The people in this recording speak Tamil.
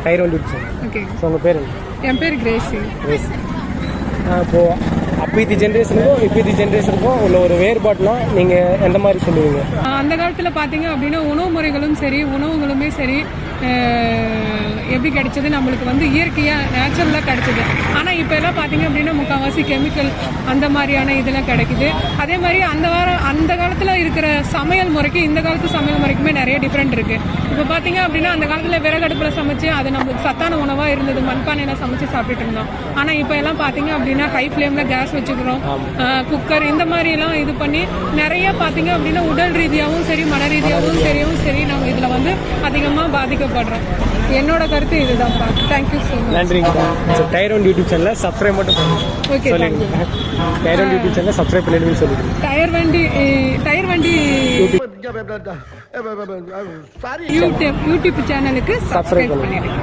டயர் வண்டி யூடியூப் சேனல். ஓகே. ஸோ உங்கள் பேர் என்ன? என் பேர் கிரேசி. கிரேசி. இப்போது அப்பீதி ஜென்ரேஷனுக்கும் உள்ள ஒரு வேறுபாடுலாம் நீங்கள் எந்த மாதிரி சொல்லுவீங்க? அந்த காலத்தில் பார்த்தீங்க அப்படின்னா உணவு முறைகளும் சரி உணவுகளுமே சரி எப்படி கிடைச்சது நம்மளுக்கு வந்து இயற்கையாக நேச்சுரலாக கிடைச்சது. ஆனால் இப்போ எல்லாம் பார்த்தீங்க அப்படின்னா முக்கால்வாசி கெமிக்கல் அந்த மாதிரியான இதெல்லாம் கிடைக்குது. அதே மாதிரி அந்த காலத்தில் இருக்கிற சமையல் முறைக்கு இந்த காலத்து சமையல் முறைக்குமே நிறைய டிஃப்ரெண்ட் இருக்குது. இப்போ பார்த்தீங்க அப்படின்னா அந்த காலத்தில் விறகடுப்பில் சமைச்சு அது நம்மளுக்கு சத்தான உணவாக இருந்தது, மண்பானையில் சமைச்சு சாப்பிட்டுட்டு இருந்தோம். ஆனால் இப்போ எல்லாம் பார்த்தீங்க அப்படின்னா ஹை ஃப்ளேமில் கேஸ் வச்சுக்கிறோம், குக்கர் இந்த மாதிரிலாம் இது பண்ணி நிறைய பார்த்தீங்க அப்படின்னா உடல் ரீதியாகவும் சரி மன ரீதியாகவும் சரி நம்ம இதில் வந்து அதிகமாக பாதிக்கப்படுறோம். என்னோட கருத்து இதுதான். Thank you so much. நன்றிங்க. டயர் ஒன் யூடியூப் சேனலில் சப்ஸ்கிரைப் மட்டும் ஓகே. டயர் ஒன் யூடியூப் சேனலில் சப்ஸ்கிரைப் பண்ணிடுன்னு சொல்லிடுங்க. டயர் வண்டி யூடியூப் சேனலுக்கு சப்ஸ்கிரைப் பண்ணிடுங்க.